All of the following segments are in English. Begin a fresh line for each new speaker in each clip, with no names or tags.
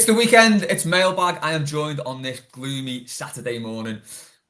It's the weekend, it's Mailbag. I am joined on this gloomy Saturday morning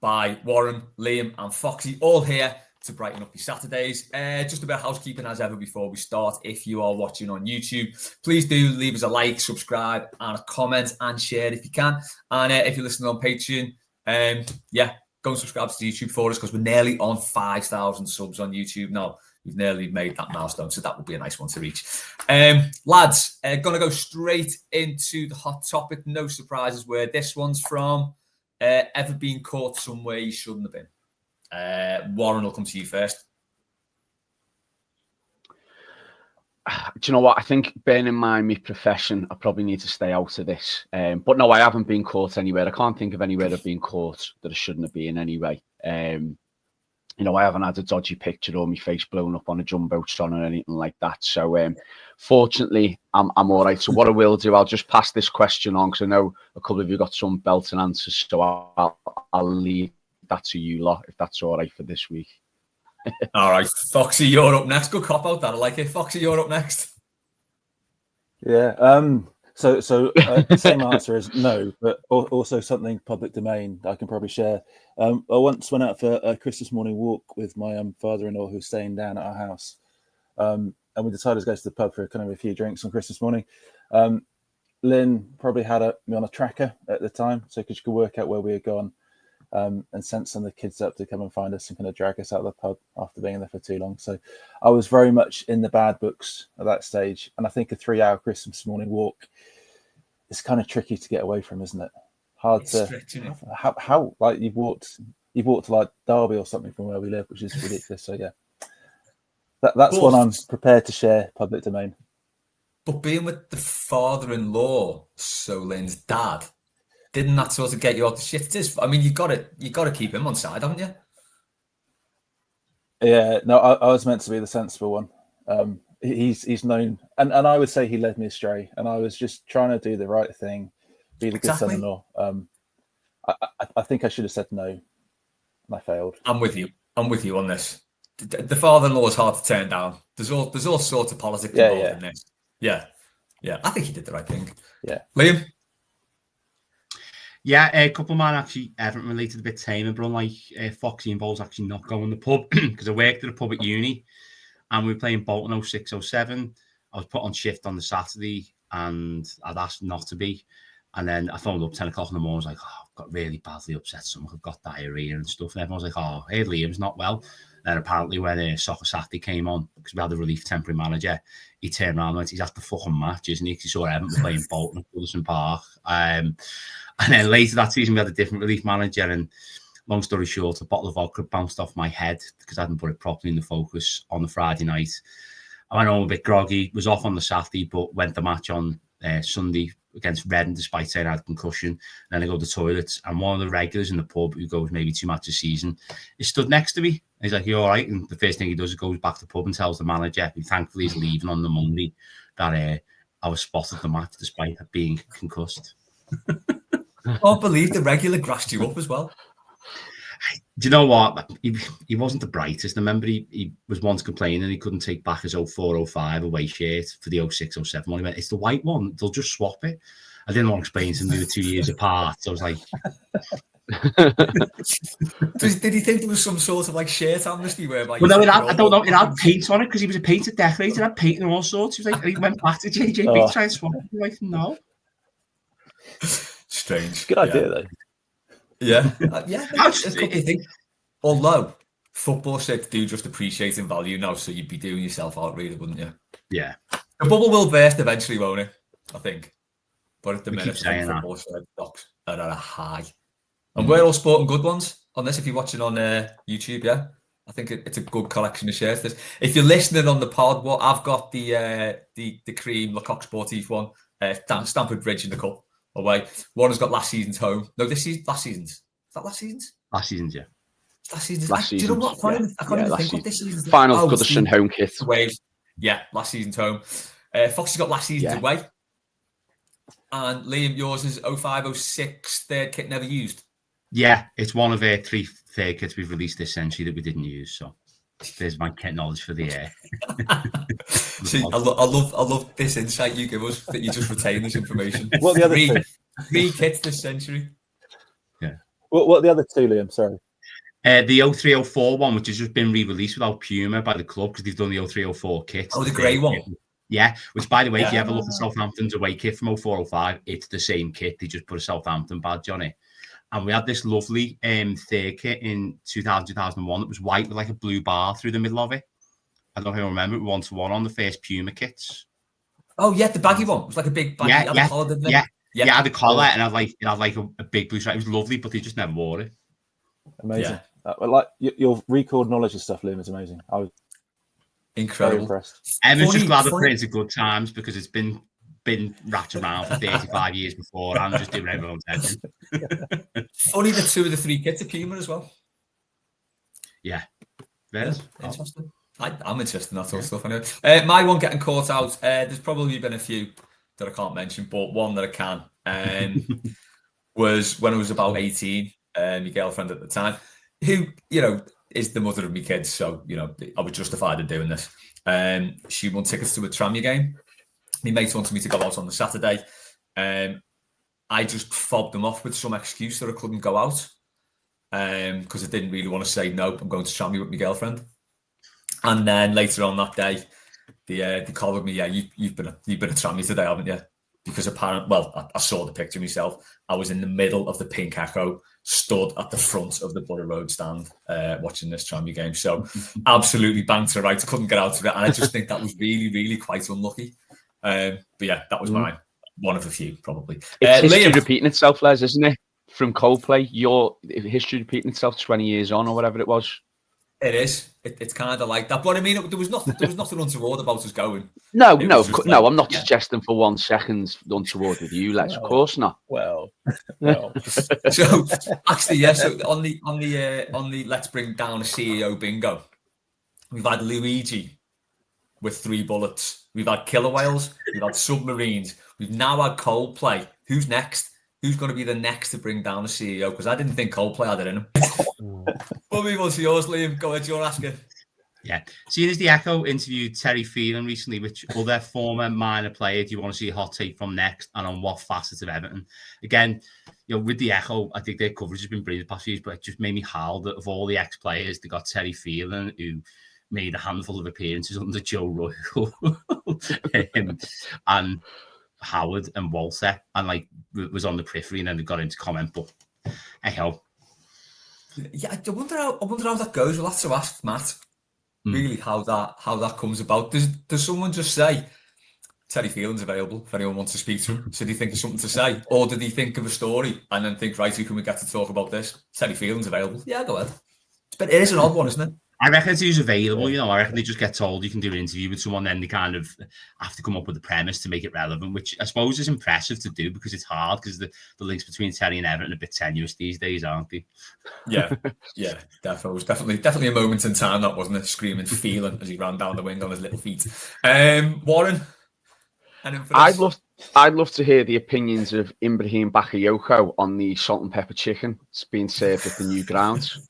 by Warren, Liam and Foxy, all here to brighten up your Saturdays. Just a bit of housekeeping as ever before we start. If you are watching on YouTube, please do leave us a like, subscribe and a comment and share if you can. And if you're listening on Patreon, go and subscribe to YouTube for us because we're nearly on 5,000 subs on YouTube now. We've nearly made that milestone, so that would be a nice one to reach. Lads, going to go straight into the hot topic. No surprises where this one's from. Ever been caught somewhere you shouldn't have been? Warren, will come to you first.
Do you know what? I think, bearing in mind my profession, I probably need to stay out of this. But no, I haven't been caught anywhere. I can't think of anywhere I've been caught that I shouldn't have been anyway. You know, I haven't had a dodgy picture or my face blown up on a jumbotron or anything like that. So, fortunately, I'm all right. So what I will do, I'll just pass this question on because I know a couple of you got some belting answers. So I'll leave that to you lot, if that's all right for this week.
All right, Foxy, you're up next. Good cop out that. I like it. Foxy, you're up next.
Yeah. So same answer is no, but also something public domain I can probably share. I once went out for a Christmas morning walk with my father-in-law who's staying down at our house, and we decided to go to the pub for kind of a few drinks on Christmas morning. Lynn probably had me on a tracker at the time, so she could work out where we had gone, and sent some of the kids up to come and find us and kind of drag us out of the pub after being there for too long. So I was very much in the bad books at that stage, and I think a 3-hour Christmas morning walk is kind of tricky to get away from, isn't it? Hard
it's
to
stretching.
how like you've walked to like Derby or something from where we live, which is ridiculous. So yeah, that's what I'm prepared to share public domain.
But being with the father-in-law, so Lynn's dad, didn't that sort of get you out the shit? It is. I mean, you got to keep him on side, haven't you?
Yeah, no, I was meant to be the sensible one. He's known, and I would say he led me astray, and I was just trying to do the right thing, be the good son-in-law. I think I should have said no, and I failed.
I'm with you on this. The father-in-law is hard to turn down. There's all sorts of politics involved in this. Yeah. I think he did the right thing.
Yeah,
Liam.
Yeah, a couple of mine actually Everton related, a bit tamer, but unlike Foxy involves actually not going to the pub because I worked at a pub at uni and we were playing Bolton 06-07. I was put on shift on the Saturday and I'd asked not to be. And then I phoned up 10 o'clock in the morning. I was like, I've got really badly upset stomach. I've got diarrhea and stuff. And everyone was like, hey, Liam's not well. And then apparently when Soccer Saturday came on, because we had a relief temporary manager, he turned around and went, he's at the fucking match, isn't he? Because he saw Everton playing Bolton at Goodison Park. And then later that season, we had a different relief manager. And long story short, a bottle of vodka bounced off my head because I hadn't put it properly in the focus on the Friday night. I went home a bit groggy, was off on the Saturday, but went the match on Sunday against Reading, despite saying I had a concussion. And then I go to the toilets, and one of the regulars in the pub, who goes maybe 2 matches a season, he stood next to me. And he's like, you all right? And the first thing he does is goes back to the pub and tells the manager, who thankfully is leaving on the Monday, that I was spotted at the match despite being concussed.
I can't believe the regular grassed you up as well.
Do you know what? He wasn't the brightest. I remember he was once complaining he couldn't take back his 04-05 away shirt for the 06-07 one. He went, it's the white one. They'll just swap it. I didn't want to explain to him they were 2 years apart. So I was like...
Did he think there was some sort of like shirt amnesty whereby...
Well, no, I don't know. It had paint on it because he was a painted decorator. It had paint and all sorts. He was like, he went back to JJB to try and swap it. He was like, no.
Strange.
Good idea, though.
Yeah. That's a good thing. Although, football shirts do just appreciate in value now, so you'd be doing yourself out, really, wouldn't you?
Yeah.
The bubble will burst eventually, won't it? I think. But at the minute, football shirt stocks are at a high. And we're all sporting good ones on this. If you're watching on YouTube, yeah, I think it's a good collection of shirts. If you're listening on the pod, I've got the cream Lecoq Sportif one, Stamford Bridge in the cup away. One has got last season's home. No, last season's. Is that last season's?
Last season's, yeah.
Last season's. Do you know what? I can't even think what this season's.
Final Goodison home kit.
Away. Yeah, last season's home. Foxy's got last season's away. And Liam, yours is 05-06 third kit never used.
Yeah, it's one of our 3 third kits we've released this century that we didn't use. So there's my kit knowledge for the air.
See, I love this insight you give us, that you just retain this information.
What are the other two?
Three kits this century.
Yeah.
What are the other two, Liam? Sorry.
The 0304 one, which has just been re-released without Puma by the club because they've done the 0304 kits.
Oh, the grey one.
Yeah, which, by the way, if you ever look at Southampton's away kit from 0405, it's the same kit. They just put a Southampton badge on it. And we had this lovely third kit in 2001. It was white with like a blue bar through the middle of it. I don't know if you remember it, 1-to-1 on the first Puma kits.
Oh, yeah, the baggy one. It was like a big baggy collar, didn't it?
Yeah, it had a collar and it had like a big blue stripe. It was lovely, but they just never wore it.
Amazing. Like your record knowledge of stuff, Liam, is amazing. I was
incredible.
Very impressed.
Emma's just glad the prints are good times because it's been wrapped around for 35 years before. I'm just doing everyone's head.
Only the 2 of the 3 kits are Puma as well.
Yeah.
Interesting. I'm interested in that sort of stuff. Anyway. My one getting caught out. There's probably been a few that I can't mention, but one that I can was when I was about 18. My girlfriend at the time, who is the mother of my kids, so I was justified in doing this. She won tickets to a Tranmere game. My mates wanted me to go out on the Saturday. I just fobbed them off with some excuse that I couldn't go out because I didn't really want to say no. I'm going to Tranmere with my girlfriend. And then later on that day, they called me. Yeah, you've been at Tranmere today, haven't you? Because apparently, I saw the picture myself. I was in the middle of the Pink Echo, stood at the front of the Borough Road stand, watching this Tranmere game. So absolutely banged to rights, couldn't get out of it. And I just think that was really, really quite unlucky. But yeah, that was mine. One of a few, probably.
It's history repeating itself, Les, isn't it? From Coldplay, your history repeating itself 20 years on or whatever it was.
It is. It's kind of like that. But I mean, there was nothing untoward about us going.
No, I'm not suggesting for 1 second untoward with you, Les. Of course not.
Well.
So actually, yeah. So on the let's bring down a CEO bingo, we've had Luigi with 3 bullets. We've had killer whales. We've had submarines. We've now had Coldplay. Who's next? Who's going to be the next to bring down a CEO? Because I didn't think Coldplay had it in him. We'll move on to yours, Liam. Go ahead, you're asking.
Yeah. Seeing as the Echo interviewed Terry Phelan recently, which other former minor player do you want to see a hot take from next, and on what facets of Everton? Again, with the Echo, I think their coverage has been brilliant the past few years, but it just made me howl that of all the ex-players, they got Terry Phelan, who made a handful of appearances under Joe Royle, and Howard and Walter, and was on the periphery, and then they got into comment. But anyhow,
yeah, I wonder how that goes. We'll have to ask Matt. Really, how that comes about. Does someone just say Terry Phelan's available if anyone wants to speak to him? So do you think of something to say, or did he think of a story and then think, right, who can we get to talk about this? Terry Phelan's available. Yeah, go ahead. But it is an odd one, isn't it?
I reckon it's who's available. I reckon they just get told you can do an interview with someone, then they kind of have to come up with a premise to make it relevant, which I suppose is impressive to do because it's hard because the links between Terry and Everton are a bit tenuous these days, aren't they?
Yeah, definitely. It was definitely a moment in time, that wasn't it? Screaming Phelan as he ran down the wing on his little feet. Warren,
I'd love to hear the opinions of Ibrahim Bakayoko on the salt and pepper chicken that's being served at the new grounds.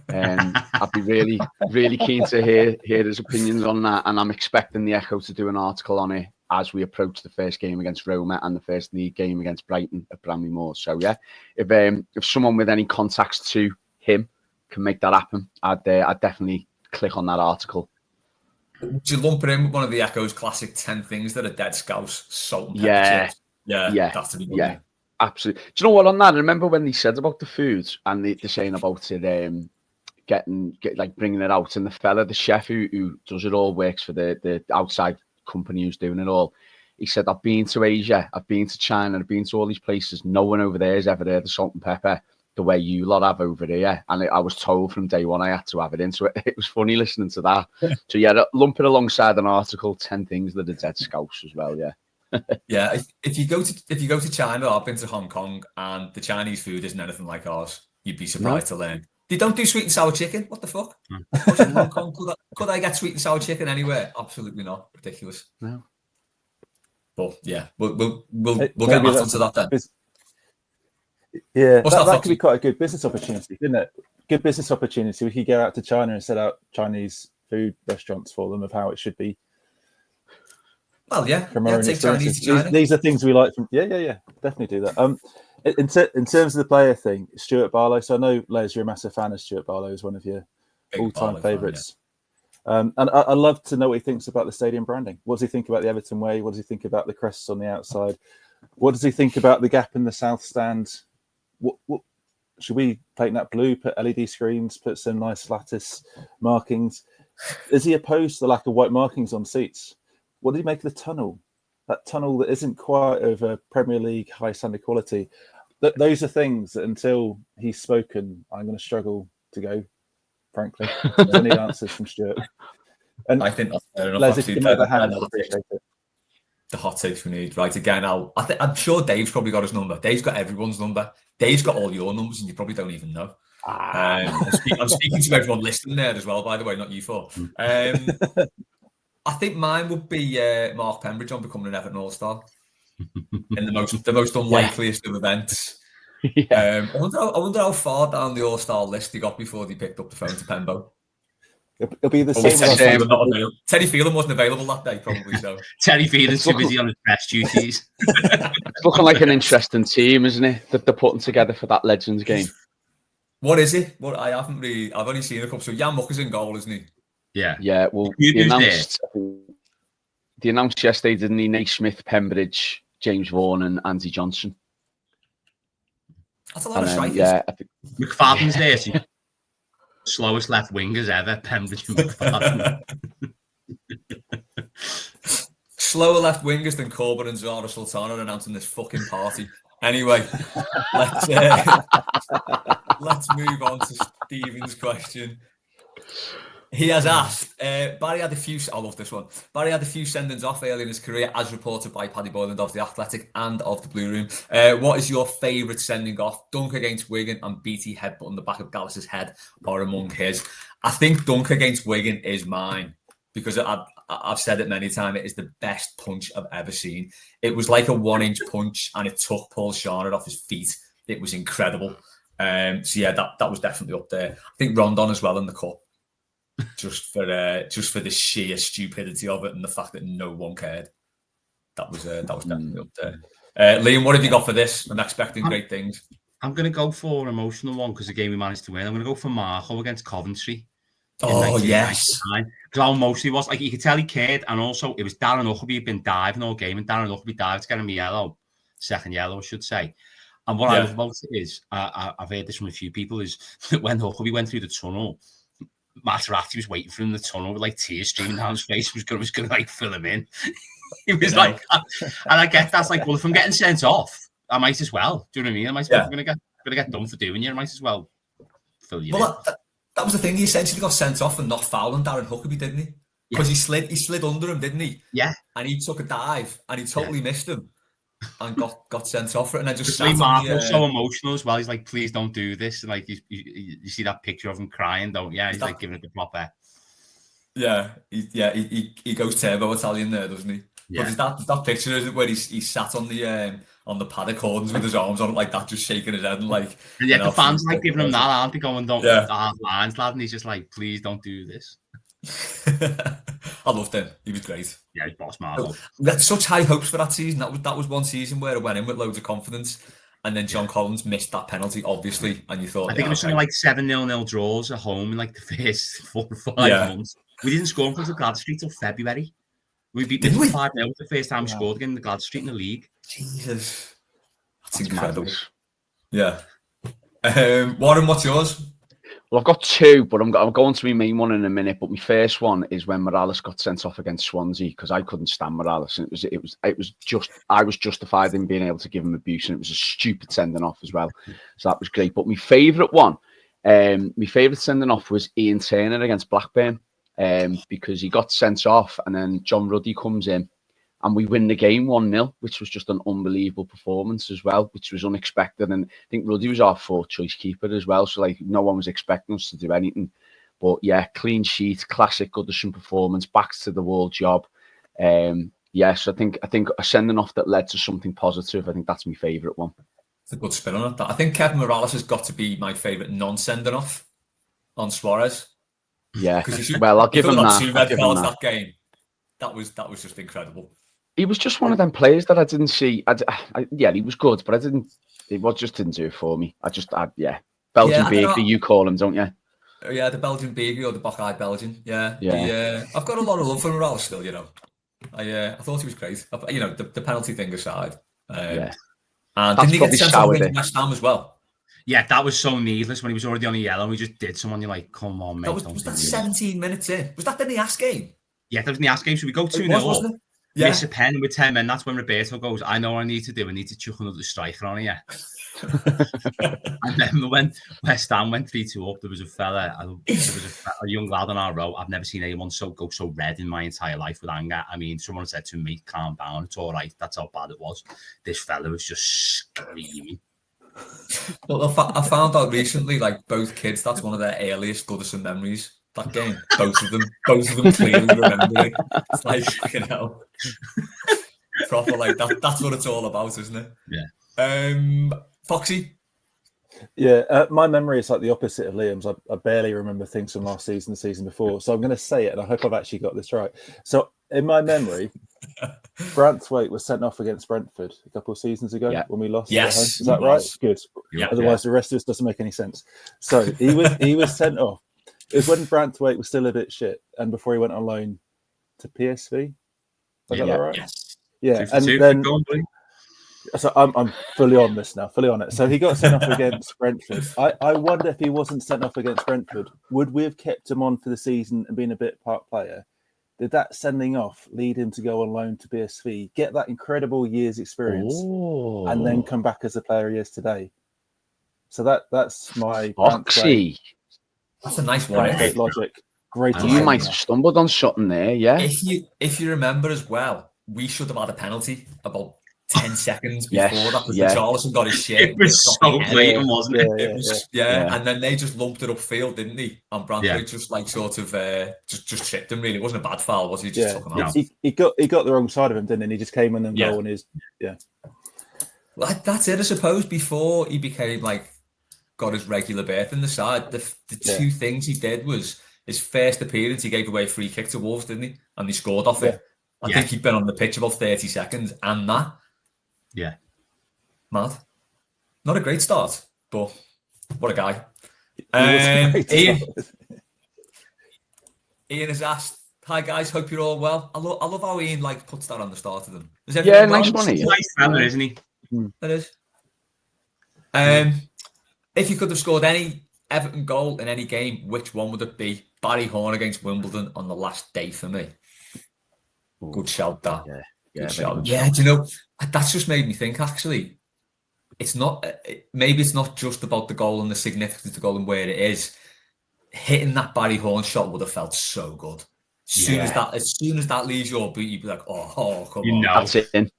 I'd be really, really keen to hear his opinions on that, and I'm expecting the Echo to do an article on it as we approach the first game against Roma and the first league game against Brighton at Bramley Moor. So yeah, if someone with any contacts to him can make that happen, I'd definitely click on that article.
Would you lump it in with one of the Echo's classic 10 things that are dead scouse, salt and pepper chips? Yeah, that's to be good.
Absolutely. Do you know what on that? I remember when they said about the foods and they're saying about it, bringing it out, and the chef who does it all works for the outside company who's doing it all. He said, I've been to Asia, I've been to China, I've been to all these places. No one over there has ever heard of salt and pepper the way you lot have over here. And I was told from day one I had to have it in. So it was funny listening to that. So yeah, lump it alongside an article, 10 things that are dead scouse as well. Yeah.
Yeah, if you go to China, I've been to Hong Kong, and the Chinese food isn't anything like ours. You'd be surprised to learn. They don't do sweet and sour chicken. What the fuck? In Hong Kong, could I get sweet and sour chicken anywhere? Absolutely not. Ridiculous. No. But yeah, we'll get back onto that then.
Yeah, that could be quite a good business opportunity, isn't it? Good business opportunity. We could go out to China and set out Chinese food restaurants for them of how it should be
Well, yeah,
from our own
take Chinese
experiences.
to China.
These are things we like from. Yeah. Definitely do that. In terms of the player thing, Stuart Barlow. So I know, Les, you're a massive fan of Stuart Barlow. Is one of your
Big
all-time
Barlow fan,
favourites. And I'd love to know what he thinks about the stadium branding. What does he think about the Everton way? What does he think about the crests on the outside? What does he think about the gap in the south stand? What should we paint that blue? Put LED screens? Put some nice lattice markings? Is he opposed to the lack of white markings on seats? What did he make of the tunnel? That tunnel that isn't quite of a Premier League high standard quality. Those are things that until he's spoken, I'm going to struggle to go. Frankly, I need answers from Stuart. And
I think that's fair enough.
Les, if you can make the hand, I'd appreciate it.
The hot takes we need. Right, again, I'm sure Dave's probably got his number. Dave's got everyone's number. Dave's got all your numbers and you probably don't even know. I'm speaking to everyone listening there as well, by the way, not you four. I think mine would be Mark Pembridge on becoming an Everton All-Star in the most unlikeliest of events.
Yeah.
I wonder how far down the All-Star list he got before he picked up the phone to Pembo.
It'll be the same.
Teddy Phelan wasn't available that day, probably so.
Terry Phelan's too busy on his press duties.
It's looking like an interesting team, isn't it? That they're putting together for that Legends game.
What is it? What I've only seen a couple. So Jan Mucker's in goal, isn't he?
Yeah.
Yeah, well, they announced yesterday, didn't he? Nate Smith, Pembridge, James Vaughan, and Andy Johnson.
That's a lot of strikers.
Yeah, I think
McFadden's there. So slowest left wingers ever, Pembridge and McFadden.
Slower left wingers than Corbyn and Zara Sultana announcing this fucking party. Anyway, let's move on to Stephen's question. He has asked, Barry had a few, I love this one. Barry had a few sendings off early in his career, as reported by Paddy Boyland of The Athletic and of the Blue Room. What is your favourite sending off? Dunk against Wigan and BT headbutt on the back of Gallus's head are among his. I think dunk against Wigan is mine because I've said it many times. It is the best punch I've ever seen. It was like a 1-inch punch and it took Paul Sharnett off his feet. It was incredible. So yeah, that was definitely up there. I think Rondon as well in the cup. Just for the sheer stupidity of it and the fact that no one cared. That was definitely up there. Liam, what have you got for this? I'm expecting great things.
I'm going to go for an emotional one because the game we managed to win. I'm going to go for Marco against Coventry.
Oh, yes.
Because how emotional he was. Like, you could tell he cared. And also, it was Darren Huckabee had been diving all game. And Darren Huckabee dived to get him a yellow. Second yellow, I should say. And what I love about it is, I've heard this from a few people, is that when Huckabee went through the tunnel, Materazzi was waiting for him in the tunnel with like tears streaming down his face. Was going to like fill him in. He was like, and I get that's like, well, if I'm getting sent off, I might as well. Do you know what I mean? I might as well. I'm gonna get done for doing you. I might as well fill you in.
That was the thing. He essentially got sent off and not fouling Darren Huckabee, didn't he? Because he slid under him, didn't he?
Yeah.
And he took a dive and he totally missed him and got sent off for it. And then just
sat Marco's so emotional as well. He's like, please don't do this. And like you see that picture of him crying, don't you? He's like giving it the proper.
Yeah, he goes turbo Italian there, doesn't he? Yeah. But there's that picture, isn't it, where he sat on the paddock horns with his arms on it like that, just shaking his head and like.
And yet the fans like giving him that, aren't they? Going, don't hard lines, lad, and he's just like, please don't do this.
I loved him. He was great.
Yeah, he's boss Marco.
We had such high hopes for that season. That was one season where it went in with loads of confidence. And then John Collins missed that penalty, obviously. And you thought,
I think it was something like 7-0 draws at home in like the first 4 or 5 months. We didn't score until the Glad Street till February. We beat them 5-0 the first time we scored again in the Glad Street in the league.
Jesus. That's incredible. Yeah. Warren, what's yours?
Well, I've got two, but I'm going to my main one in a minute. But my first one is when Morales got sent off against Swansea because I couldn't stand Morales, and I was justified in being able to give him abuse, and it was a stupid sending off as well. So that was great. But my favourite one, my favourite sending off was Ian Turner against Blackburn, because he got sent off, and then John Ruddy comes in. And we win the game 1-0, which was just an unbelievable performance as well, which was unexpected. And I think Ruddy was our 4th choice keeper as well. So, like, no one was expecting us to do anything. But, yeah, clean sheet, classic Goodison performance, back to the wall job. Yes, I think a sending off that led to something positive. I think that's my favourite one.
It's a good spin on it. I think Kevin Morales has got to be my favourite non-sending off on Suarez.
Yeah, well, I'll give him that.
2 red cards that game. That was just incredible.
He was just one of them players that I didn't see. Yeah, he was good, but just didn't do it for me. Belgian
I don't
Beaker,
know.
you call him, don't you?
Yeah, the Belgian baby or the Buckeye Belgian. Yeah.
Yeah.
I've got a lot of love for Morales still, you know. I thought he was great. You know, the penalty thing aside.
Yeah.
And
That's
didn't he get
probably
sent off
soured
against
it.
West Ham as well?
Yeah, that was so needless when he was already on a yellow and we just did someone. You're like, come on, mate.
Was that 17 minutes in? Was that the Nias game?
Yeah, that was in the ass game. So we go 2-0 up,
wasn't it? Yeah.
miss a pen with 10 men. That's when Roberto goes, I know what I need to do. I need to chuck another striker on here. And then when West Ham went 3-2 up, there was a young lad on our row. I've never seen anyone go so red in my entire life with anger. I mean, someone said to me, calm down, it's all right. That's how bad it was. This fella was just screaming.
Well, I found out recently, like both kids, that's one of their earliest Goodison memories. That game, both of them clearly remember it. It's like, you know, proper like that's what it's all about, isn't it?
Yeah.
Foxy.
Yeah, my memory is like the opposite of Liam's. I barely remember things from last season, the season before. So I'm going to say it, and I hope I've actually got this right. So in my memory, Branthwaite was sent off against Brentford a couple of seasons ago when we lost.
Yes,
at home. Is that right? Good.
Yeah.
Otherwise, the rest of this doesn't make any sense. So he was sent off. It was when Branthwaite was still a bit shit, and before he went on loan to PSV. I got that right?
Yes.
Yeah, and then. So I'm fully on this now, fully on it. So he got sent off against Brentford. I wonder if he wasn't sent off against Brentford, would we have kept him on for the season and been a bit part player? Did that sending off lead him to go on loan to PSV, get that incredible year's experience, and then come back as the player he is today? So that's my
Foxy.
That's a nice one.
Logic. Great.
You might have stumbled on something there, yeah.
If you remember as well, we should have had a penalty about 10 seconds before that because Richarlison got his shit.
It was so blatant, wasn't it?
Yeah, and then they just lumped it upfield, didn't he? And Branthwaite just like sort of just tripped him. Really, it wasn't a bad foul, was he? Just took him out.
He got the wrong side of him, didn't he? And he just came in and goal and his
Well, that's it, I suppose. Before he became like got his regular berth in the side, the two things he did was his first appearance. He gave away a free kick to Wolves, didn't he? And he scored off it. I think he'd been on the pitch about 30 seconds, and that.
Yeah.
Mad. Not a great start, but what a guy. Ian has asked, hi guys, hope you're all well. I love how Ian like puts that on the start of them.
Nice one, Ian.
Nice fella, isn't he?
That is. If you could have scored any Everton goal in any game, which one would it be? Barry Horn against Wimbledon on the last day for me. Good shout, that.
Yeah,
do you know, that's just made me think, actually, it's not, maybe it's not just about the goal and the significance of the goal and where it is. Hitting that Barry Horn shot would have felt so good. As soon as that leaves your boot, you'd be like, oh come on.
That's it.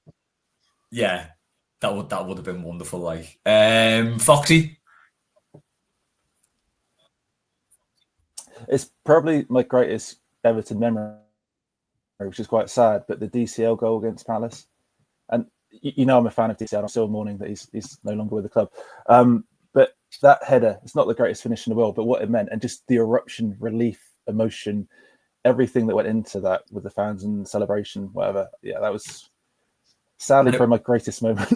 Yeah, that would have been wonderful. Like, Foxy?
It's probably my greatest Everton memory, which is quite sad, but the DCL goal against Palace. And you know I'm a fan of DCL. I'm still mourning that he's no longer with the club. But that header, it's not the greatest finish in the world, but what it meant, and just the eruption, relief, emotion, everything that went into that with the fans and celebration, whatever. Yeah, that was sadly probably my greatest moment.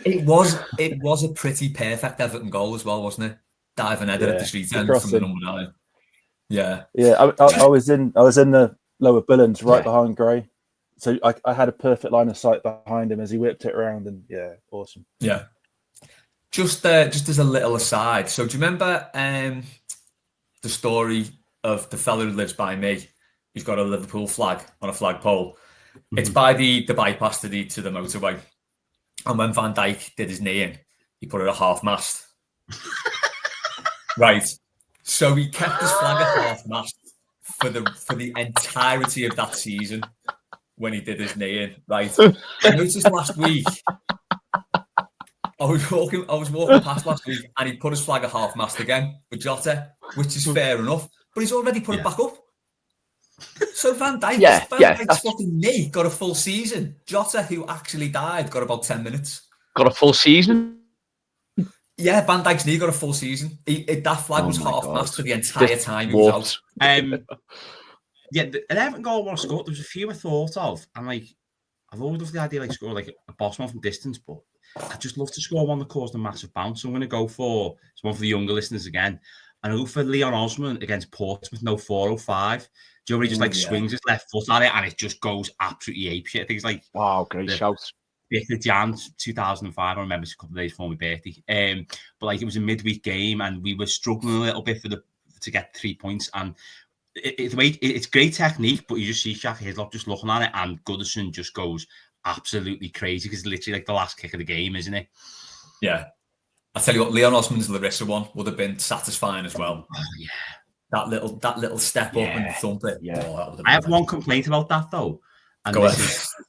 It was a pretty perfect Everton goal as well, wasn't it? Diving header at the street end from the number 9. Yeah.
I was in the lower Billings, right behind Gray, so I had a perfect line of sight behind him as he whipped it around, and awesome.
Yeah. Just as a little aside, so do you remember the story of the fella who lives by me? He's got a Liverpool flag on a flagpole. Mm-hmm. It's by the bypass to the motorway, and when Van Dijk did his knee in, he put it at half mast. Right. So he kept his flag at half mast for the entirety of that season when he did his knee in. Right. I noticed last week. I was walking past last week, and he put his flag at half mast again with Jota, which is fair enough. But he's already put it back up. So Van Dijk's fucking knee got a full season. Jota, who actually died, got about 10 minutes.
Got a full season?
Yeah, Van Dijk's knee got a full season. That flag was half mast for the entire time he was out.
Yeah, an Everton goal was scored. There was a few I thought of, and like I've always loved the idea like score like a boss one from distance, but I'd just love to score one that caused a massive bounce. So I'm going to go for it's one for the younger listeners again, and I'll go for Leon Osman against Portsmouth. No 405. Do you know he just like swings his left foot at it and it just goes absolutely apeshit? I think it's like
wow, great shout.
5th of Jan 2005. I remember it's a couple of days before my birthday. But like it was a midweek game and we were struggling a little bit to get 3 points. And it's great technique, but you just see Shaka Hislop just looking at it and Goodison just goes absolutely crazy because it's literally like the last kick of the game, isn't it?
Yeah. I tell you what, Leon Osman's Larissa one would have been satisfying as well.
Oh yeah.
That little step up and thump it.
Yeah.
Oh,
I have one complaint about that though. And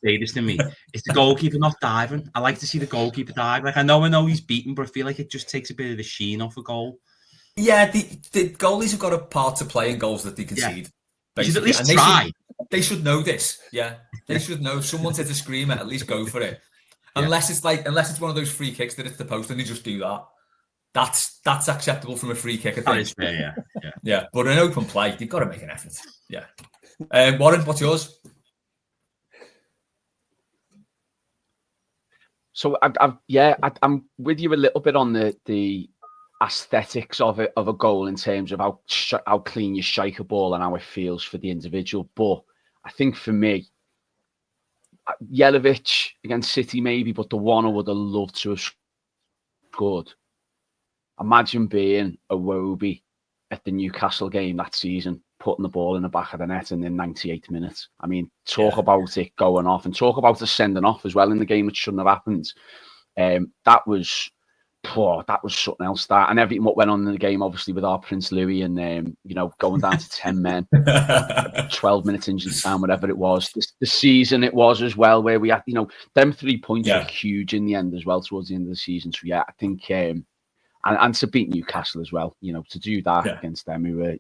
say this to me. It's the goalkeeper not diving. I like to see the goalkeeper dive. Like I know he's beaten, but I feel like it just takes a bit of the sheen off a goal.
Yeah, the goalies have got a part to play in goals that they concede.
They should at least try.
They should know this. Yeah. They should know if someone's hit a screamer, at least go for it. Unless it's one of those free kicks that it's the post and they just do that. That's acceptable from a free kick, I think.
That is fair,
yeah. But an open play, you've got to make an effort. Yeah. Warren, what's yours?
So I'm with you a little bit on the aesthetics of a goal in terms of how clean you strike a ball and how it feels for the individual. But I think for me, Jelavic against City maybe, but the one I would have loved to have scored. Imagine being a Wobie at the Newcastle game that season, putting the ball in the back of the net in the 98 minutes. I mean, talk about it going off and talk about it sending off as well in the game, which shouldn't have happened. That was something else. That and everything what went on in the game, obviously with our Prince Louis and going down to 10 men, 12 minutes injury time, whatever it was. The season it was as well, where we had them 3 points were huge in the end as well towards the end of the season. So yeah, I think and to beat Newcastle as well, to do that against them who were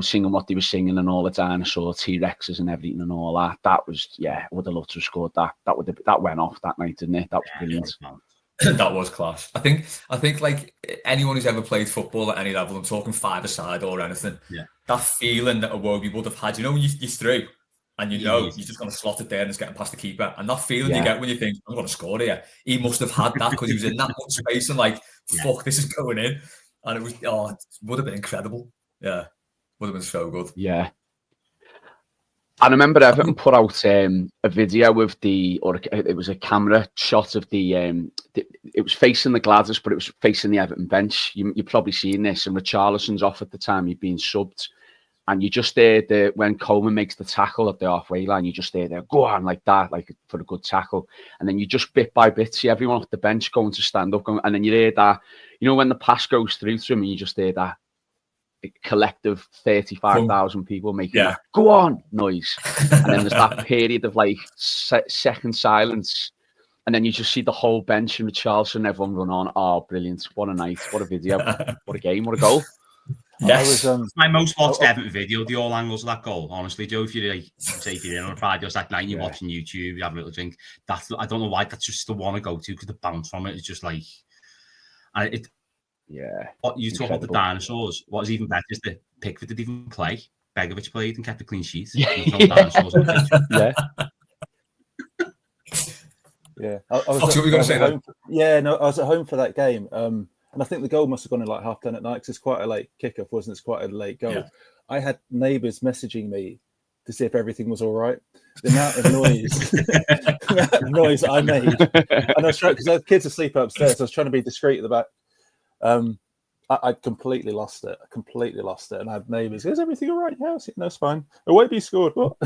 singing what they were singing and all the dinosaur T-Rexes and everything and all that. That was I would have loved to have scored that. That went off that night, didn't it? That was brilliant.
That was class. I think like anyone who's ever played football at any level, I'm talking five-a-side or anything, that feeling that Iwobi would have had, when you're through and you're just going to slot it there and it's getting past the keeper. And that feeling you get when you think, I'm going to score here. He must have had that because he was in that much space and like, fuck, this is going in. And it would have been incredible. Yeah, would have been so good.
Yeah. And I remember Everton put out a video with it was a camera shot of it was facing the Gladys, but it was facing the Everton bench. You've probably seen this, and Richarlison's off at the time, he'd been subbed. And you just hear when Coleman makes the tackle at the halfway line, you just hear go on like that, like for a good tackle. And then you just bit by bit see everyone off the bench going to stand up. And then you hear that, when the pass goes through to him, and you just hear that collective 35,000 people making that go on noise. And then there's that period of like second silence. And then you just see the whole bench and Richarlison, everyone run on. Oh, brilliant. What a night. What a video. What a game. What a goal.
Yes.
It's my most watched Everton video, the all angles of that goal. Honestly, Joe, if you're in on a Friday or Saturday night, you're watching YouTube, you have a little drink. I don't know why that's just the one I go to because the bounce from it is just like, what you talk about the dinosaurs. What is even better is the Pickford didn't even play. Begovic played and kept a clean sheet. Dinosaurs on the pitch.
Yeah. I was at home for that game. And I think the goal must have gone in like 10:30 at night because it's quite a late kickoff, wasn't it? It's quite a late goal. Yeah. I had neighbours messaging me to see if everything was all right. The amount of noise I made. And I was trying, because I had kids asleep upstairs, so I was trying to be discreet at the back. I completely lost it. And I had neighbours, is everything all right? Yeah, no, it's fine. Iwobi scored. What?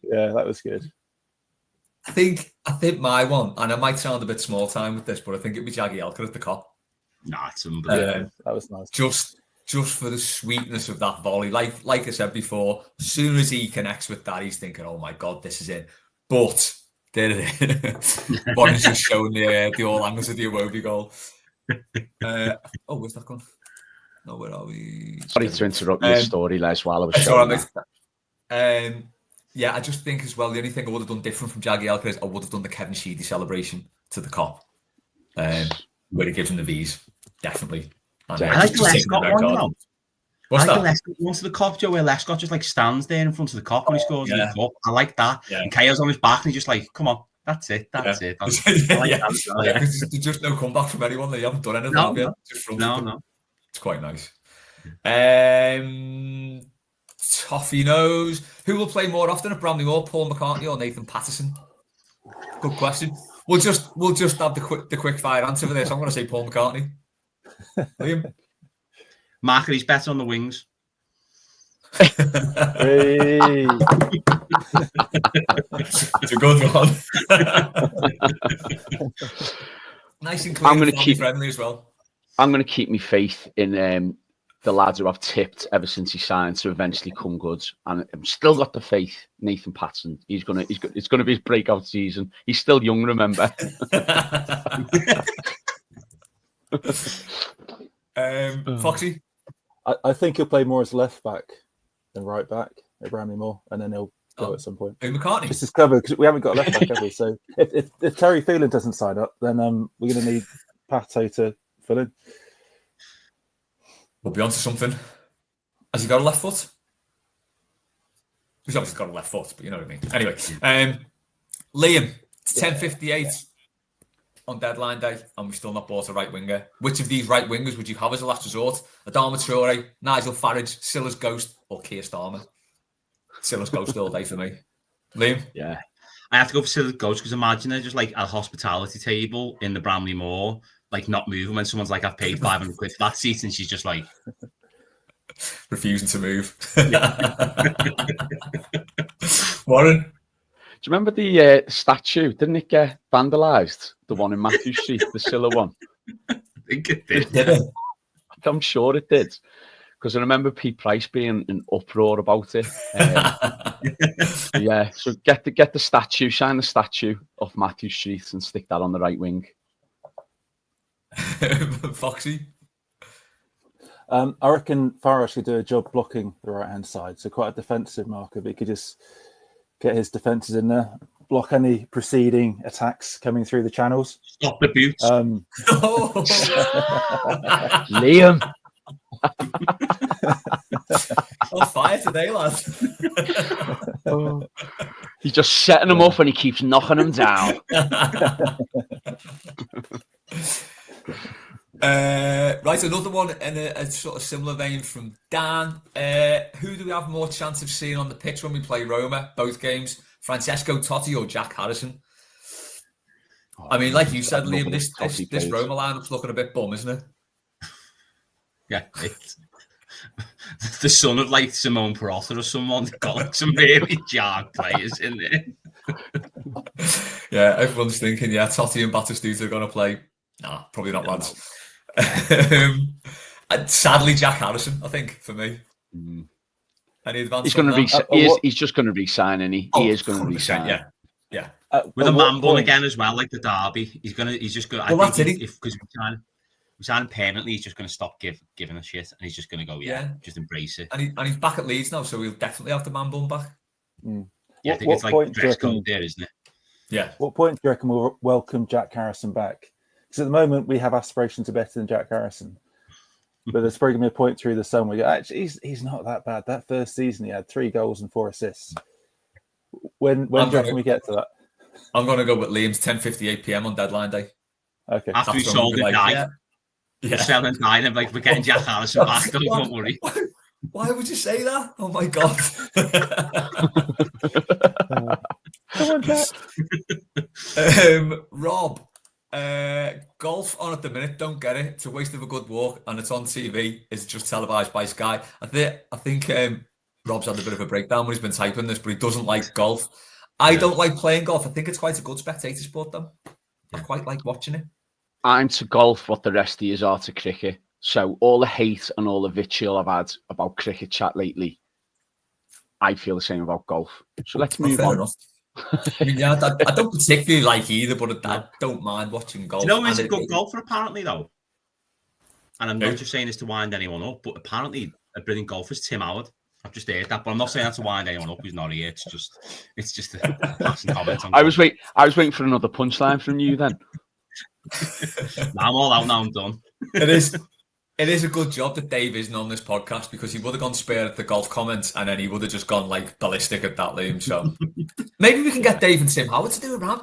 Yeah, that was good.
I think my one, and I might sound a bit small time with this, but I think it'd be Jagielka at the Kop.
Nah, it's unbelievable.
That was nice.
Just for the sweetness of that volley. Like I said before, as soon as he connects with that, he's thinking, oh my God, this is it. But Bonnie's just showing the all angles of the Iwobi goal. Where's that gone? No, where are we?
Sorry to interrupt your story, Les, while I was showing
that. Yeah, I just think as well, the only thing I would have done different from Jagielka is I would have done the Kevin Sheedy celebration to the Kop, where he gives him the V's, definitely.
I like the Lescott one,
What's
I like
that?
the once the cop, Joe, where Lescott just like stands there in front of the cop when he scores in the cup. I like that.
Yeah.
And Chaos on his back, and he's just like, "Come on, that's it." I like that as well. Yeah.
There's just no comeback from anyone. They haven't done anything.
No.
Just fronted them.
No.
It's quite nice. Toffee knows who will play more often at Bramley Moor, Paul McCartney or Nathan Patterson? Good question. We'll just have the quick fire answer for this. I'm going to say Paul McCartney. Liam?
Markery's better on the wings.
Hey.
It's a good one. Nice and clean and friendly as well.
I'm going to keep my faith in the lads who I've tipped ever since he signed to eventually come good, and I've still got the faith. Nathan Patterson, it's going to be his breakout season. He's still young, remember.
Foxy,
I think he'll play more as left back than right back at Bramley Moor, and then he'll go at some point.
McCartney,
just as clever because we haven't got a left back, have we? So if Terry Felen doesn't sign up, then we're going to need Pato to fill in.
We'll be on to something. Has he got a left foot? He's obviously got a left foot, but you know what I mean. Anyway, Liam, it's 10:58 on deadline day, and we've still not bought a right winger. Which of these right wingers would you have as a last resort? Adama Traore, Nigel Farage, Silla's Ghost, or Keir Starmer? Silla's Ghost all day for me. Liam?
Yeah. I have to go for Silla's Ghost because imagine they're just like at a hospitality table in the Bramley Moor, like not moving when someone's like, I've paid 500 quid for that seat, and she's just like
refusing to move. Warren?
Do you remember the statue? Didn't it get vandalised? The one in Matthew Street, the Silla one?
I think it did.
Did it?
I'm sure it did. Because I remember Pete Price being in uproar about it. Yeah, so get the statue, shine the statue off Matthew Street and stick that on the right wing.
Foxy?
I reckon Farage could do a job blocking the right-hand side, so quite a defensive marker, but he could just get his defences in there, block any preceding attacks coming through the channels.
Stop the boots.
Liam!
On fire today, lads.
He's just setting them up and he keeps knocking them down.
Right, another one in a sort of similar vein from Dan. Who do we have more chance of seeing on the pitch when we play Roma, both games? Francesco Totti or Jack Harrison? I mean, like you said, Liam, this Roma lineup's looking a bit bum, isn't it?
Yeah, it's the son of like Simone Perotta or someone. Got like some really jarred players in there.
Yeah, everyone's thinking, Totti and Batistuta are going to play. Nah, probably not, lads. Sadly, Jack Harrison, I think, for me. Any advance?
He's going to he's just going to resign, and he is going to resign.
Yeah.
With a man bun again as well, like the derby. He's just going.
Well, that's it.
Because we sign permanently, he's just going to stop giving a shit, and he's just going to go, just embrace it.
And he's back at Leeds now, so we'll definitely have the man bun back.
Yeah, I think it's like dress code there, isn't it?
Yeah.
What point do you reckon we'll welcome Jack Harrison back? Because at the moment we have aspirations to better than Jack Harrison, but there's probably going to be a point through the summer. We go, actually, he's not that bad. That first season, he had 3 goals and 4 assists. When do you reckon we get to that?
I'm going to go with Liam's 10:58 p.m. on deadline day.
Okay.
After we sold the guy, we're selling nine, and like we're getting Jack Harrison back. Don't worry.
Why would you say that? Oh my god.
Come on, Jack.
Rob, golf on at the minute. Don't get it. It's a waste of a good walk, and it's on TV. It's just televised by Sky. I think Rob's had a bit of a breakdown when he's been typing this, but he doesn't like golf. I don't like playing golf. I think it's quite a good spectator sport, though. I quite like watching it.
I'm to golf what the rest of you are to cricket. So all the hate and all the vitriol I've had about cricket chat lately, I feel the same about golf. So let's move on.
I mean, I don't particularly like either, but I don't mind watching golf.
Do you know he's a good golfer, apparently, though? And I'm not just saying this to wind anyone up, but apparently a brilliant golfer is Tim Howard. I've just heard that, but I'm not saying that to wind anyone up. He's not here. It's just a passing comment.
I was waiting for another punchline from you then.
I'm all out now. I'm done.
It It is a good job that Dave isn't on this podcast because he would have gone spare at the golf comments and then he would have just gone like ballistic at that, Liam. So maybe we can get Dave and Tim Howard to do a round.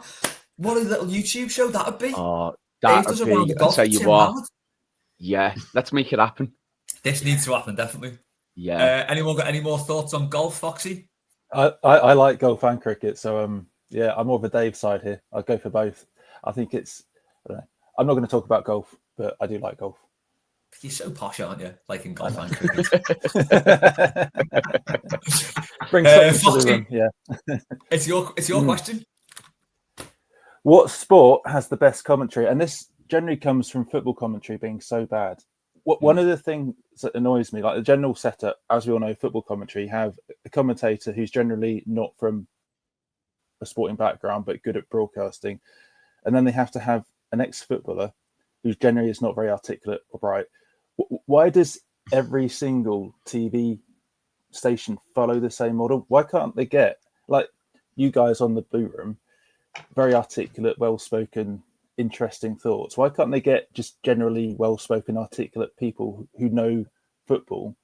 What a little YouTube show that would be.
Oh,
Dave
that
does a
would
round
be.
of
I
golf
tell
with
you
Tim
what.
Howard.
Yeah, let's make it happen.
This needs to happen, definitely.
Yeah.
Anyone got any more thoughts on golf, Foxy?
I like golf and cricket, so yeah, I'm more of a Dave side here. I'd go for both. I think it's. I don't know. I'm not going to talk about golf, but I do like golf.
You're so posh, aren't you? Like in golf and cricket.
Bring something to the
Foxy,
room. Yeah.
It's your question.
What sport has the best commentary? And this generally comes from football commentary being so bad. One of the things that annoys me, like the general setup, as we all know, football commentary, have a commentator who's generally not from a sporting background but good at broadcasting, and then they have to have an ex-footballer who generally is not very articulate or bright. Why does every single TV station follow the same model? Why can't they get, like you guys on the Blue Room, very articulate, well-spoken, interesting thoughts? Why can't they get just generally well-spoken, articulate people who know football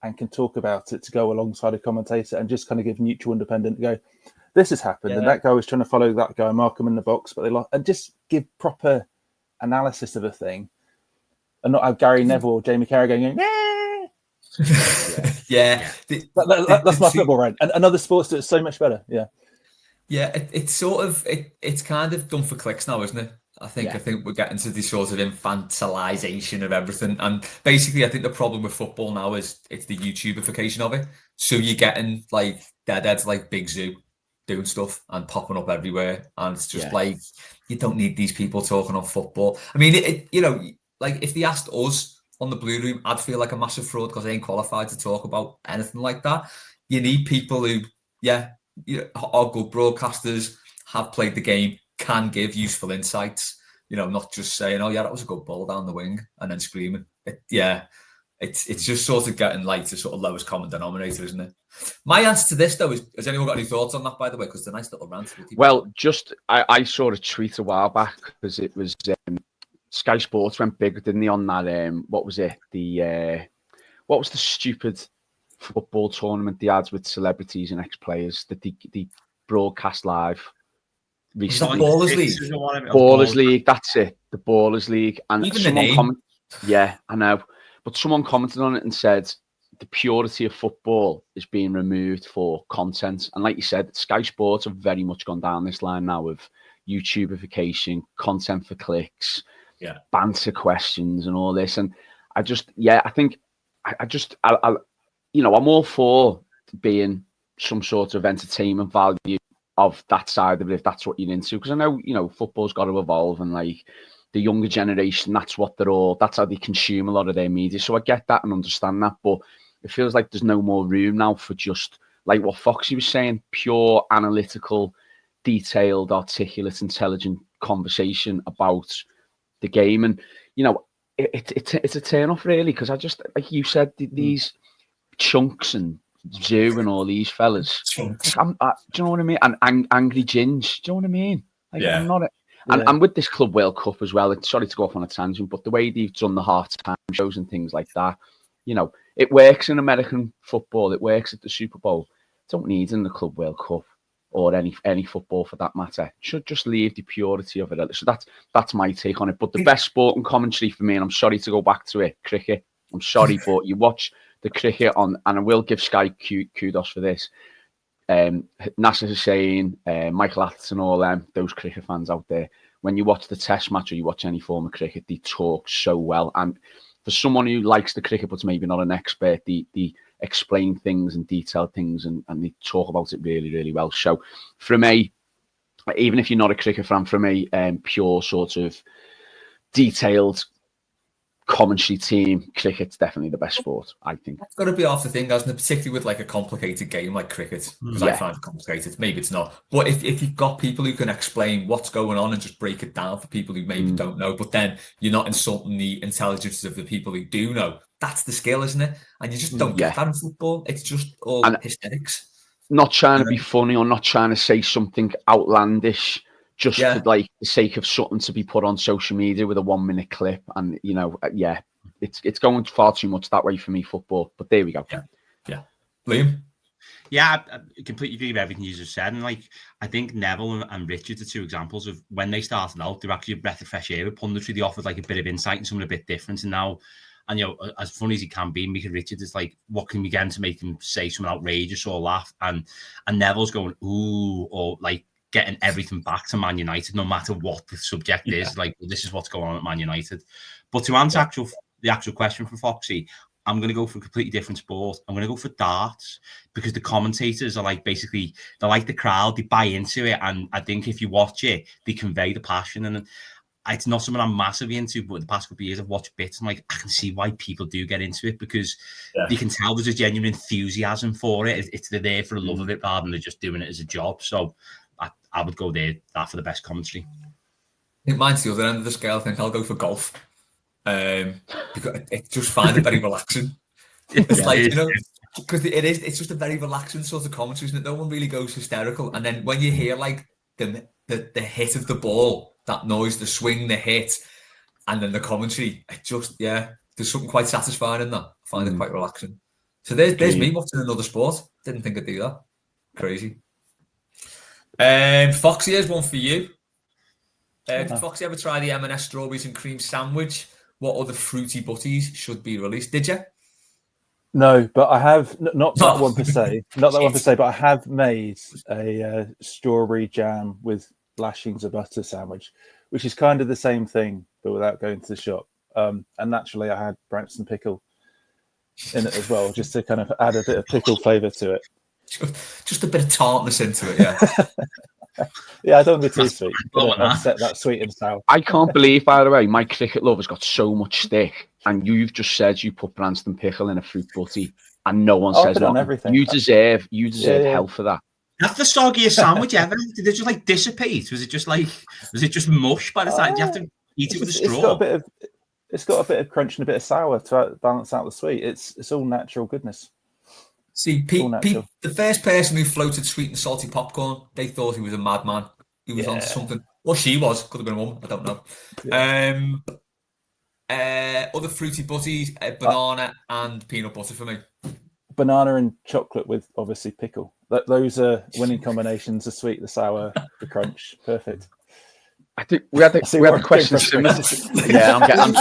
and can talk about it to go alongside a commentator and just kind of give neutral, independent, go, this has happened, and that guy was trying to follow that guy, mark him in the box, but they lost, and just give proper analysis of a thing, and not have Gary Neville or Jamie Carragher going,
yeah.
That's my football rant. And other sports do it so much better. Yeah.
Yeah, it's sort of it's kind of done for clicks now, isn't it? I think we're getting to this sort of infantilization of everything, and basically, I think the problem with football now is it's the YouTubeification of it. So you're getting like deadheads like Big Zoo doing stuff and popping up everywhere, and it's just like you don't need these people talking on football. I mean, you know, like if they asked us on the Blue Room, I'd feel like a massive fraud because I ain't qualified to talk about anything like that. You need people who, are good broadcasters, have played the game, can give useful insights. You know, not just saying, "Oh yeah, that was a good ball down the wing," and then screaming. It's just sort of getting like the sort of lowest common denominator, isn't it? My answer to this, though, is: has anyone got any thoughts on that? By the way, because it's a nice little rant.
Well, I saw a tweet a while back because it was Sky Sports went big, didn't they? On that, what was it? What was the stupid football tournament they had with celebrities and ex-players that they broadcast live recently?
Ballers League.
Ballers League, that's it. The Ballers League, and
even someone
the name. Yeah, I know, but someone commented on it and said the purity of football is being removed for content. And like you said, Sky Sports have very much gone down this line now of YouTubeification, content for clicks, banter questions, and all this. And I think I'm all for being some sort of entertainment value of that side of it, if that's what you're into. Because I know, football's got to evolve, and like the younger generation, that's how they consume a lot of their media. So I get that and understand that, but it feels like there's no more room now for just like what Foxy was saying, pure analytical, detailed, articulate, intelligent conversation about the game. And, it's a turn off really, because I just, like you said, these Chunks and Zoo and all these fellas. Do you know what I mean? And Angry Ginge, do you know what I mean? Like, I'm not. And with this Club World Cup as well, sorry to go off on a tangent, but the way they've done the half-time shows and things like that, it works in American football. It works at the Super Bowl. Don't need it in the Club World Cup or any football for that matter. Should just leave the purity of it. So that's my take on it. But the best sport and commentary for me, and I'm sorry to go back to it, cricket. I'm sorry, but you watch the cricket on, and I will give Sky kudos for this. Nasser Hussain, Michael Atherton, all them, those cricket fans out there, when you watch the test match or you watch any form of cricket, they talk so well. And for someone who likes the cricket but maybe not an expert, they explain things and detail things, and they talk about it really, really well. So from even if you're not a cricket fan, from a pure sort of detailed commentary team, cricket's definitely the best sport, I think.
That's got to be half the thing, hasn't it? Particularly with like a complicated game like cricket, because I find it complicated. Maybe it's not, but if you've got people who can explain what's going on and just break it down for people who maybe don't know, but then you're not insulting the intelligence of the people who do know, that's the skill, isn't it? And you just don't get that in football. It's just all hysterics.
Not trying to be funny or not trying to say something outlandish, just for like the sake of something to be put on social media with a 1 minute clip. And, you know, it's going far too much that way for me, football. But there we go.
Yeah. Liam?
Yeah, I completely agree with everything you just said. And like, I think Neville and Richard are 2 examples of when they started out, they were actually a breath of fresh air with punditry. They offered like a bit of insight and something a bit different. And now, and you know, as funny as he can be, Michael Richards is like, what can we get him to make him say something outrageous or laugh? And Neville's going, ooh, or like getting everything back to Man United, no matter what the subject is. Like, well, this is what's going on at Man United. But to answer the actual question for Foxy, I'm going to go for a completely different sport. I'm going to go for darts because the commentators are like, basically, they're like the crowd. They buy into it. And I think if you watch it, they convey the passion. And it's not something I'm massively into, but the past couple of years I've watched bits and like, I can see why people do get into it because you can tell there's a genuine enthusiasm for it. They're there for the love of it rather than they're just doing it as a job. So I would go there for the best commentary.
I think mine's the other end of the scale. I think I'll go for golf. Because I just find it very relaxing. It's like, you know, because it's just a very relaxing sort of commentary, isn't it? No one really goes hysterical. And then when you hear like the hit of the ball, that noise, the swing, the hit, and then the commentary, it just, there's something quite satisfying in that. I find it quite relaxing. So there's me watching another sport. Didn't think I'd do that. Crazy. Foxy, here's one for you. Did Foxy ever try the M&S strawberries and cream sandwich? What other fruity butties should be released? Did you?
No, but I have not that one per se. Not that one per se, but I have made a strawberry jam with lashings of butter sandwich, which is kind of the same thing, but without going to the shop. And naturally, I had Branston pickle in it as well, just to kind of add a bit of pickle flavour to it.
Just a bit of tartness into it, yeah.
Yeah, I don't want to be too sweet. Offset that sweet and sour.
I can't believe, by the way, my cricket love has got so much stick, and you've just said you put Branston pickle in a fruit butty, and no one says
on everything.
You deserve hell for that.
That's the soggiest sandwich ever. Did it just like dissipate? Was it just mush by the time? Do you have to eat it with a straw?
It's got a bit of crunch and a bit of sour to balance out the sweet. It's all natural goodness.
See, Pete, the first person who floated sweet and salty popcorn, they thought he was a madman. He was onto something. Or she was. Could have been a woman. I don't know. Yeah. Other fruity butties, banana and peanut butter for me.
Banana and chocolate with, obviously, pickle. Those are winning combinations, the sweet, the sour, the crunch. Perfect.
I think we had a question similar. Yeah, I'm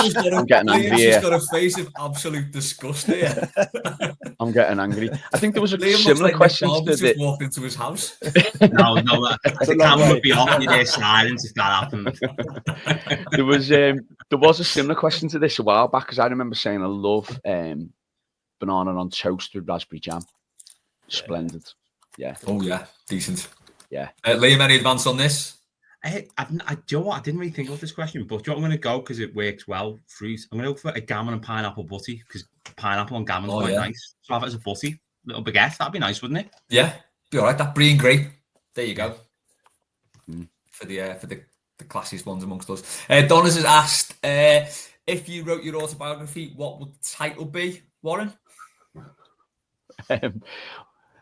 getting angry here.
He's got a face of absolute disgust here.
I'm getting angry. I think there was a similar question to
just walked into his house.
No, the camera would be on their silence if that happened.
There was a similar question to this a while back because I remember saying I love banana on toast with raspberry jam. Splendid. Yeah.
Oh yeah, decent.
Yeah.
Liam, any advance on this?
Do you know what? I didn't really think of this question, but do you know what I'm going to go because it works well? Fruit. I'm going to go for a gammon and pineapple butty because pineapple on gammon is quite nice. So have it as a butty, little baguette. That'd be nice, wouldn't it?
Yeah, be all right. That brie and grape. There you go. For the classiest ones amongst us. Donners has asked if you wrote your autobiography, what would the title be, Warren?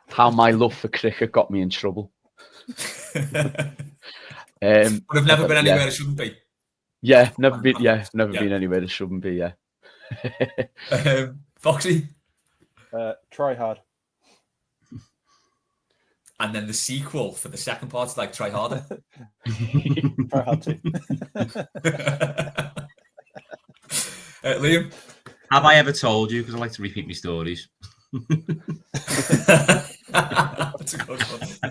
How my love for cricket got me in trouble.
But I've never been anywhere it shouldn't be.
Yeah, never been anywhere it shouldn't be. Yeah.
Foxy.
Try hard.
And then the sequel for the second part is like try harder.
Try hard too.
Liam.
Have I ever told you? Because I like to repeat my stories.
That's a good one. ... I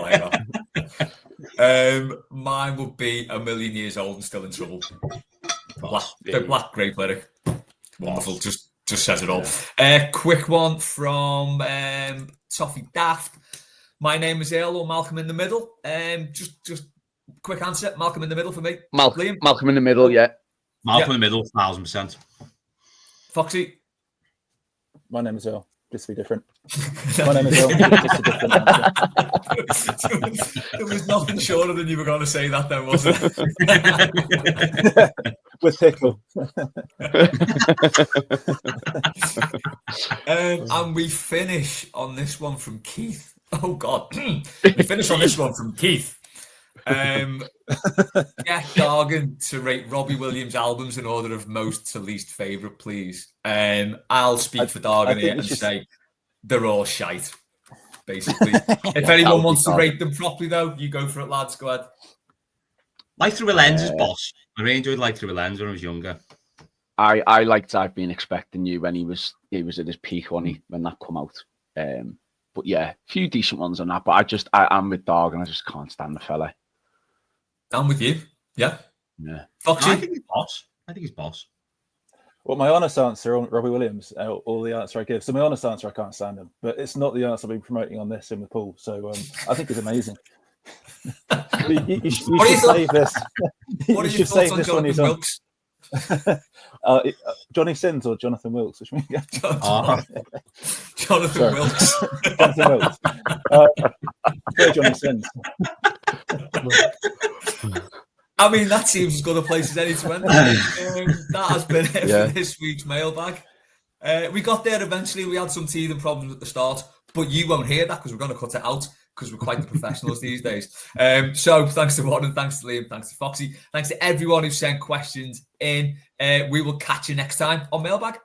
like that. Mine would be a million years old and still in trouble. The black grape lyric. Wonderful. Just says it all. Quick one from Toffee Daft. My name is Earl or Malcolm in the Middle. Just quick answer. Malcolm in the Middle for me.
Malcolm in the Middle, yeah.
Malcolm in the Middle, 1000%.
Foxy.
My name is Earl. Just to be different. My name is Earl. Just a different answer.
There was nothing shorter than you were going to say that then, was it?
With pickle.
And we finish on this one from Keith. Oh, God. We finish on this one from Keith. Get Dargan to rate Robbie Williams albums in order of most to least favourite, please. I'll speak for Dargan here and say they're all shite, basically. If anyone wants to rate them properly, though, you go for it, lads. Go ahead.
Light Through a Lens is boss. I really enjoyed Light Through a Lens when I was younger.
I liked I've Been Expecting You when he was at his peak when that come out. But yeah, a few decent ones on that. But I'm with Dog and I just can't stand the fella.
I'm with you. Yeah. Foxy?
I think he's boss.
Well, my honest answer on Robbie Williams, or the answer I give. So my honest answer, I can't stand him, but it's not the answer I've been promoting on this in the pool. So I think it's amazing. you should save this.
What are your thoughts on Jonathan Wilkes?
Johnny Sins or Jonathan Wilkes? Which means
Jonathan Wilkes.
Jonathan Wilkes. Johnny Sins.
I mean, that seems as good a place as any to end. That has been it for this week's mailbag. We got there eventually. We had some teething problems at the start, but you won't hear that because we're going to cut it out because we're quite the professionals these days. So thanks to Warren, thanks to Liam, thanks to Foxy, thanks to everyone who sent questions in. We will catch you next time on Mailbag.